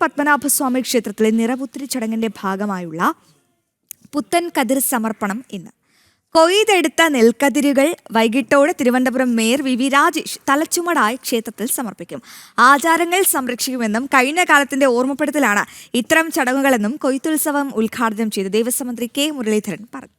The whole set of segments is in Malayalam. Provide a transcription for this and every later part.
പത്മനാഭസ്വാമി ക്ഷേത്രത്തിലെ നിറപുത്തരി ചടങ്ങിന്റെ ഭാഗമായുള്ള പുത്തൻ കതിർ സമർപ്പണം ഇന്ന്. കൊയ്തെടുത്ത നെൽക്കതിരുകൾ വൈകിട്ടോടെ തിരുവനന്തപുരം മേയർ വി രാജേഷ് തലച്ചുമടായി ക്ഷേത്രത്തിൽ സമർപ്പിക്കും. ആചാരങ്ങൾ സംരക്ഷിക്കുമെന്നും കഴിഞ്ഞ കാലത്തിന്റെ ഓർമ്മപ്പെടുത്തലാണ് ഇത്തരം ചടങ്ങുകളെന്നും കൊയ്ത്തുത്സവം ഉദ്ഘാടനം ചെയ്ത ദേവസ്വം മന്ത്രി കെ മുരളീധരൻ പറഞ്ഞു.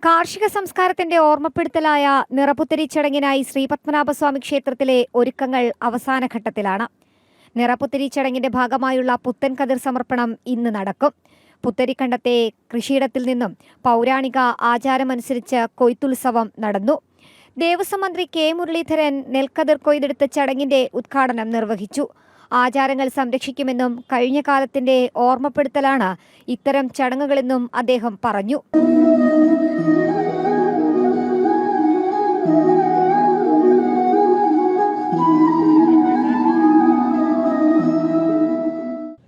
കാർഷിക സംസ്കാരത്തിന്റെ ഓർമ്മപ്പെടുത്തലായ നിറപുത്തരി ചടങ്ങിനായി ശ്രീപത്മനാഭസ്വാമി ക്ഷേത്രത്തിലെ ഒരുക്കങ്ങൾ അവസാന ഘട്ടത്തിലാണ്. നിറപുത്തരി ചടങ്ങിന്റെ ഭാഗമായുള്ള പുത്തൻ കതിർ സമർപ്പണം ഇന്ന് നടക്കും. പുത്തരിക്കണ്ടത്തെ കൃഷിയിടത്തിൽ നിന്നും പൗരാണിക ആചാരമനുസരിച്ച് കൊയ്ത്തുത്സവം നടന്നു. ദേവസ്വം മന്ത്രി കെ മുരളീധരൻ നെൽക്കതിർ കൊയ്തെടുത്ത ചടങ്ങിന്റെ ഉദ്ഘാടനം നിർവഹിച്ചു. ആചാരങ്ങൾ സംരക്ഷിക്കുമെന്നും കഴിഞ്ഞ കാലത്തിന്റെ ഓർമ്മപ്പെടുത്തലാണ് ഇത്തരം ചടങ്ങുകളെന്നും അദ്ദേഹം പറഞ്ഞു.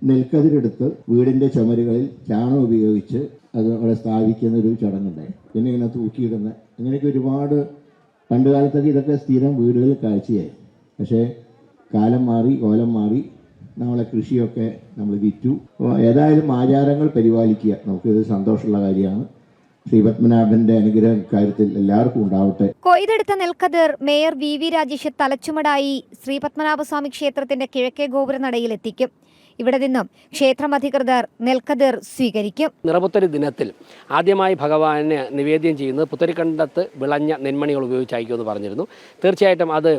നെൽക്കതിരെടുത്ത് വീടിന്റെ ചുമരുകളിൽ ചാണകം ഉപയോഗിച്ച് അത് അവിടെ സ്ഥാപിക്കുന്ന ഒരു ചടങ്ങുണ്ടായി. പിന്നെ ഇങ്ങനെ തൂക്കിയിടുന്ന അങ്ങനെയൊക്കെ ഒരുപാട് പണ്ടുകാലത്തൊക്കെ ഇതൊക്കെ സ്ഥിരം വീടുകളിൽ കാഴ്ചയായി. പക്ഷേ കാലം മാറി കോലം മാറി നമ്മളെ കൃഷിയൊക്കെ നമ്മൾ വിറ്റു. ഏതായാലും ആചാരങ്ങൾ പരിപാലിക്കുക നമുക്കിത് സന്തോഷമുള്ള കാര്യമാണ്. ശ്രീപത്മനാഭന്റെ അനുഗ്രഹം കാര്യത്തിൽ എല്ലാവർക്കും ഉണ്ടാവട്ടെ. കൊയ്തെടുത്ത നെൽക്കതിർ മേയർ വി രാജേഷ് തലച്ചുമടായി ശ്രീപത്മനാഭസ്വാമി ക്ഷേത്രത്തിന്റെ കിഴക്കേ ഗോപുരനടയിൽ എത്തിക്കും. ഇവിടെ നിന്നും ക്ഷേത്രം അധികൃതർ നെൽക്കതിർ സ്വീകരിക്കും. നിറപുത്തരി ദിനത്തിൽ ആദ്യമായി ഭഗവാനെ നിവേദ്യം ചെയ്യുന്നത് പുത്തരിക്കണ്ടത്ത് വിളഞ്ഞ നെന്മണികൾ ഉപയോഗിച്ചായിരിക്കുമെന്ന് പറഞ്ഞിരുന്നു. തീർച്ചയായിട്ടും അത്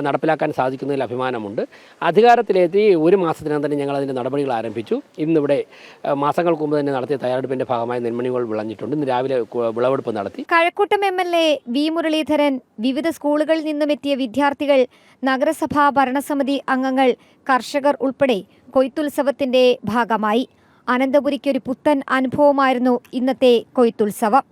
നടപ്പിലാക്കാൻ സാധിക്കുന്നതിൽ അഭിമാനമുണ്ട്. അധികാരത്തിലെത്തി ഒരു മാസത്തിനകം തന്നെ ഞങ്ങൾ അതിൻ്റെ നടപടികൾ ആരംഭിച്ചു. ഇന്നിവിടെ മാസങ്ങൾക്ക് മുമ്പ് തന്നെ നടത്തിയ തയ്യാറെടുപ്പിന്റെ ഭാഗമായി നെന്മണികൾ വിളഞ്ഞിട്ടുണ്ട്. ഇന്ന് രാവിലെ വിളവെടുപ്പ് നടത്തി. കഴക്കൂട്ടം MLA വി മുരളീധരൻ, വിവിധ സ്കൂളുകളിൽ നിന്നും എത്തിയ വിദ്യാർത്ഥികൾ, നഗരസഭാ ഭരണസമിതി അംഗങ്ങൾ, കർഷകർ ഉൾപ്പെടെ കൊയ്ത്തുത്സവത്തിന്റെ ഭാഗമായി. അനന്തപുരിക്കൊരു പുത്തൻ അനുഭവമായിരുന്നു ഇന്നത്തെ കൊയ്ത്തുത്സവം.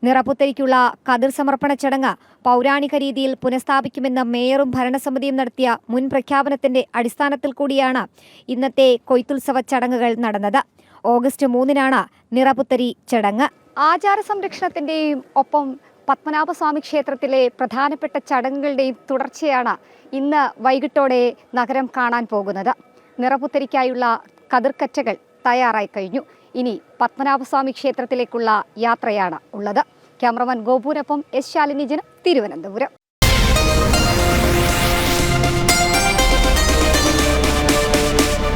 നിറപുത്തരിക്കുള്ള കതിർ സമർപ്പണ ചടങ്ങ് പൗരാണിക രീതിയിൽ പുനഃസ്ഥാപിക്കുമെന്ന മേയറും ഭരണസമിതിയും നടത്തിയ മുൻ പ്രഖ്യാപനത്തിന്റെ അടിസ്ഥാനത്തിൽ കൂടിയാണ് ഇന്നത്തെ കൊയ്ത്തുത്സവ ചടങ്ങുകൾ നടന്നത്. ഓഗസ്റ്റ് 3-നാണ് നിറപുത്തരി ചടങ്ങ്. ആചാര സംരക്ഷണത്തിന്റെയും ഒപ്പം പത്മനാഭസ്വാമി ക്ഷേത്രത്തിലെ പ്രധാനപ്പെട്ട ചടങ്ങുകളുടെയും തുടർച്ചയാണ് ഇന്ന് വൈകിട്ടോടെ നഗരം കാണാൻ പോകുന്നത്. നിറപുത്തരിക്കായുള്ള കതിർക്കറ്റകൾ തയ്യാറായി കഴിഞ്ഞു. ഇനി പത്മനാഭസ്വാമി ക്ഷേത്രത്തിലേക്കുള്ള യാത്രയാണ് ഉള്ളത്. ക്യാമറമാൻ ഗോപുവിനൊപ്പം S. ശാലിനി, തിരുവനന്തപുരം.